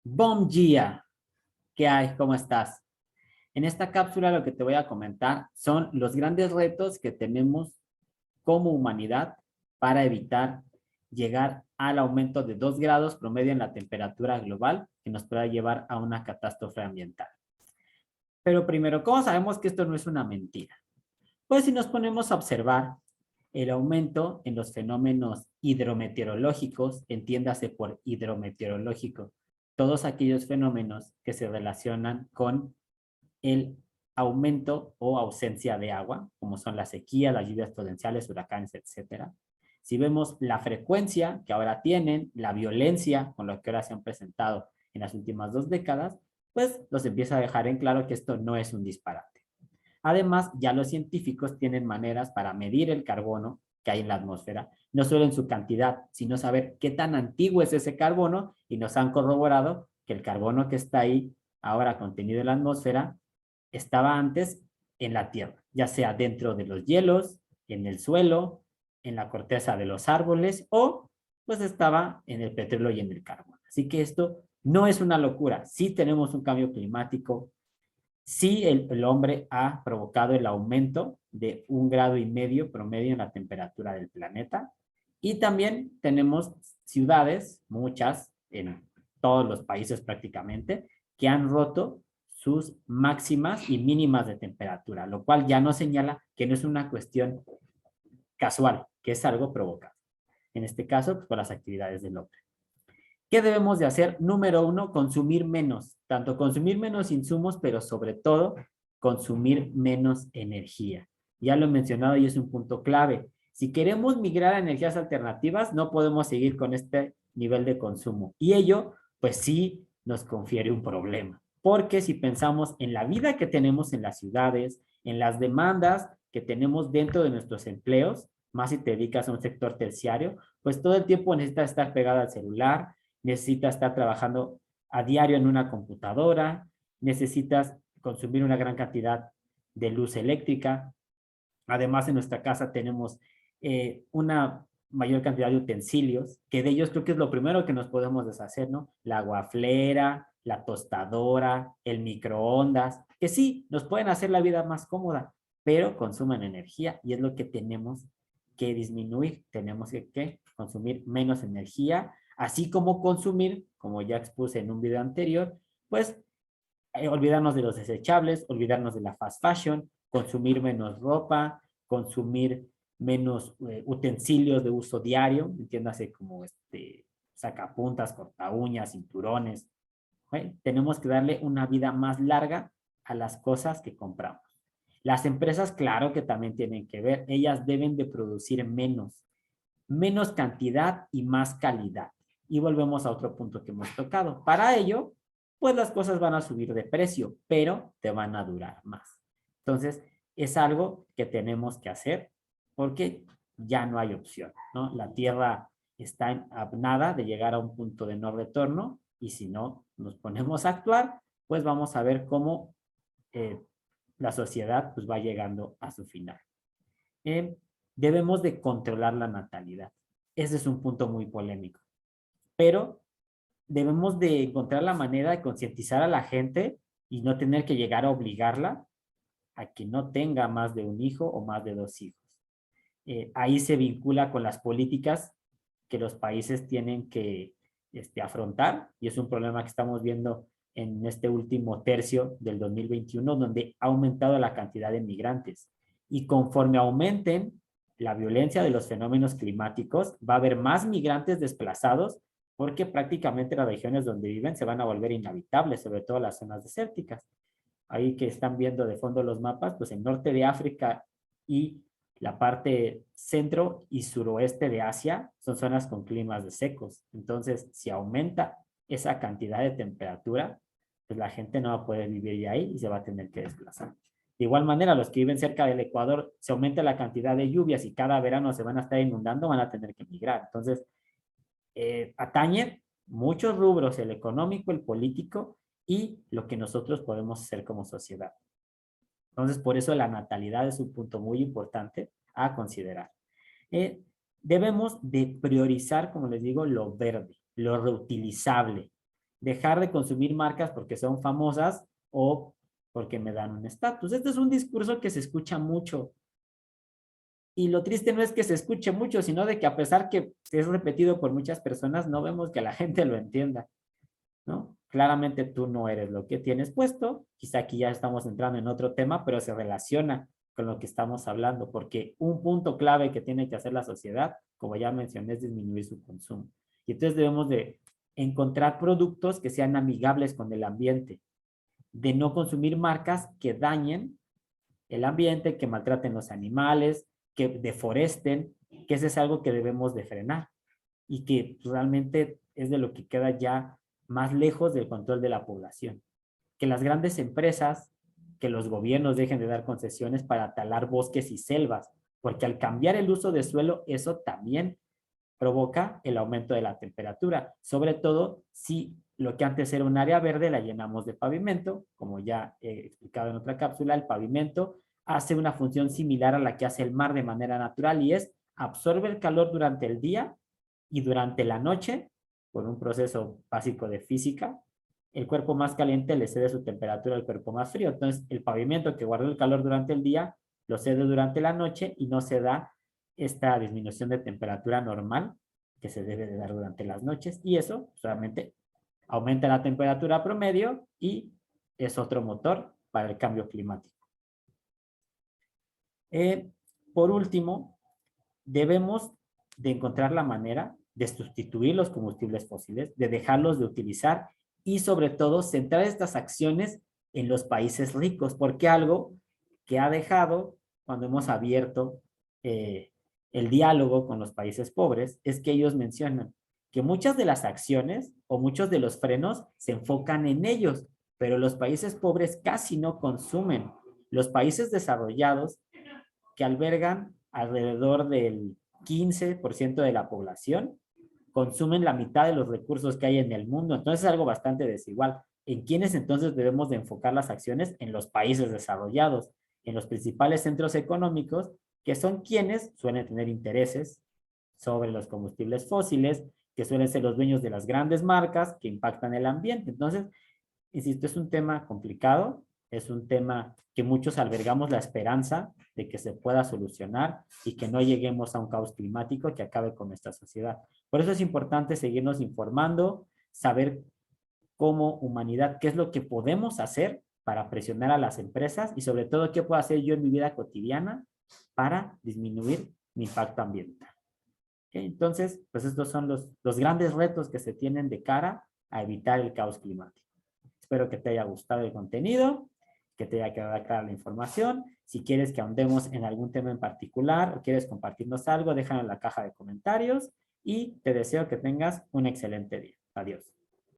Bom dia, ¿qué hay? ¿Cómo estás? En esta cápsula lo que te voy a comentar son los grandes retos que tenemos como humanidad para evitar llegar al aumento de 2 grados promedio en la temperatura global que nos pueda llevar a una catástrofe ambiental. Pero primero, ¿cómo sabemos que esto no es una mentira? Pues si nos ponemos a observar el aumento en los fenómenos hidrometeorológicos, entiéndase por hidrometeorológico, todos aquellos fenómenos que se relacionan con el aumento o ausencia de agua, como son la sequía, las lluvias torrenciales, huracanes, etcétera. Si vemos la frecuencia que ahora tienen, la violencia con lo que ahora se han presentado en las últimas 2 décadas, pues nos empieza a dejar en claro que esto no es un disparate. Además, ya los científicos tienen maneras para medir el carbono que hay en la atmósfera, no solo en su cantidad, sino saber qué tan antiguo es ese carbono, y nos han corroborado que el carbono que está ahí, ahora contenido en la atmósfera, estaba antes en la Tierra, ya sea dentro de los hielos, en el suelo, en la corteza de los árboles o pues estaba en el petróleo y en el carbón. Así que esto no es una locura, sí tenemos un cambio climático, sí el hombre ha provocado el aumento de 1,5 grados promedio en la temperatura del planeta, y también tenemos ciudades, muchas, en todos los países prácticamente, que han roto sus máximas y mínimas de temperatura, lo cual ya nos señala que no es una cuestión casual, que es algo provocado. En este caso, pues, por las actividades del hombre. ¿Qué debemos de hacer? Número uno, consumir menos. Tanto consumir menos insumos, pero sobre todo consumir menos energía. Ya lo he mencionado y es un punto clave. Si queremos migrar a energías alternativas, no podemos seguir con este nivel de consumo. Y ello, pues sí, nos confiere un problema. Porque si pensamos en la vida que tenemos en las ciudades, en las demandas que tenemos dentro de nuestros empleos, más si te dedicas a un sector terciario, pues todo el tiempo necesitas estar pegado al celular, necesitas estar trabajando a diario en una computadora, necesitas consumir una gran cantidad de luz eléctrica. Además, en nuestra casa tenemos una mayor cantidad de utensilios, que de ellos creo que es lo primero que nos podemos deshacer, ¿no? La guaflera, la tostadora, el microondas, que sí, nos pueden hacer la vida más cómoda, pero consumen energía y es lo que tenemos que disminuir. Tenemos que consumir menos energía, así como consumir, como ya expuse en un video anterior, pues olvidarnos de los desechables, olvidarnos de la fast fashion, consumir menos ropa, consumir menos utensilios de uso diario, entiéndase como sacapuntas, corta uñas, cinturones. ¿Okay? Tenemos que darle una vida más larga a las cosas que compramos. Las empresas, claro que también tienen que ver, ellas deben de producir menos cantidad y más calidad. Y volvemos a otro punto que hemos tocado. Para ello, pues las cosas van a subir de precio, pero te van a durar más. Entonces, es algo que tenemos que hacer porque ya no hay opción, ¿no? La Tierra está en nada de llegar a un punto de no retorno, y si no nos ponemos a actuar, pues vamos a ver cómo eh, la sociedad pues va llegando a su final. Eh, Debemos de controlar la natalidad. Ese es un punto muy polémico, pero debemos de encontrar la manera de concientizar a la gente y no tener que llegar a obligarla a que no tenga más de un hijo o más de 2 hijos. Ahí se vincula con las políticas que los países tienen que afrontar, y es un problema que estamos viendo en este último tercio del 2021, donde ha aumentado la cantidad de migrantes. Y conforme aumenten la violencia de los fenómenos climáticos, va a haber más migrantes desplazados, porque prácticamente las regiones donde viven se van a volver inhabitables, sobre todo las zonas desérticas. Ahí que están viendo de fondo los mapas, pues el norte de África y la parte centro y suroeste de Asia son zonas con climas de secos. Entonces, si aumenta esa cantidad de temperatura, pues la gente no va a poder vivir ya ahí y se va a tener que desplazar. De igual manera, los que viven cerca del Ecuador, se aumenta la cantidad de lluvias y cada verano se van a estar inundando, van a tener que migrar. Entonces, atañe muchos rubros, el económico, el político y lo que nosotros podemos hacer como sociedad. Entonces, por eso la natalidad es un punto muy importante a considerar. Eh, Debemos de priorizar, como les digo, lo verde, lo reutilizable. dejar de consumir marcas porque son famosas o porque me dan un estatus. Este es un discurso que se escucha mucho. Y lo triste no es que se escuche mucho, sino de que a pesar que es repetido por muchas personas, no vemos que la gente lo entienda, ¿no? Claramente tú no eres lo que tienes puesto. Quizá aquí ya estamos entrando en otro tema, pero se relaciona con lo que estamos hablando, porque un punto clave que tiene que hacer la sociedad, como ya mencioné, es disminuir su consumo. Y entonces debemos de encontrar productos que sean amigables con el ambiente, de no consumir marcas que dañen el ambiente, que maltraten los animales, que deforesten, que eso es algo que debemos de frenar y que realmente es de lo que queda ya más lejos del control de la población. Que las grandes empresas, que los gobiernos dejen de dar concesiones para talar bosques y selvas, porque al cambiar el uso de suelo, eso también provoca el aumento de la temperatura, sobre todo si lo que antes era un área verde la llenamos de pavimento, como ya he explicado en otra cápsula, el pavimento hace una función similar a la que hace el mar de manera natural y es absorbe el calor durante el día y durante la noche, por un proceso básico de física, el cuerpo más caliente le cede su temperatura al cuerpo más frío. Entonces, el pavimento que guarda el calor durante el día lo cede durante la noche y no se da esta disminución de temperatura normal que se debe de dar durante las noches y eso solamente aumenta la temperatura promedio y es otro motor para el cambio climático. Eh, por último, debemos de encontrar la manera de sustituir los combustibles fósiles, de dejarlos de utilizar y sobre todo centrar estas acciones en los países ricos, porque algo que ha dejado cuando hemos abierto el diálogo con los países pobres es que ellos mencionan que muchas de las acciones o muchos de los frenos se enfocan en ellos, pero los países pobres casi no consumen. Los países desarrollados que albergan alrededor del 15% de la población, consumen la mitad de los recursos que hay en el mundo. Entonces es algo bastante desigual. ¿En quiénes entonces debemos de enfocar las acciones? En los países desarrollados, en los principales centros económicos, que son quienes suelen tener intereses sobre los combustibles fósiles, que suelen ser los dueños de las grandes marcas que impactan el ambiente. Entonces, insisto, es un tema complicado, es un tema que muchos albergamos la esperanza de que se pueda solucionar y que no lleguemos a un caos climático que acabe con nuestra sociedad. Por eso es importante seguirnos informando, saber como humanidad qué es lo que podemos hacer para presionar a las empresas y sobre todo qué puedo hacer yo en mi vida cotidiana para disminuir mi impacto ambiental. ¿Okay? Entonces, pues estos son los grandes retos que se tienen de cara a evitar el caos climático. Espero que te haya gustado el contenido, que te haya quedado clara la información. Si quieres que ahondemos en algún tema en particular o quieres compartirnos algo, déjalo en la caja de comentarios y te deseo que tengas un excelente día. Adiós.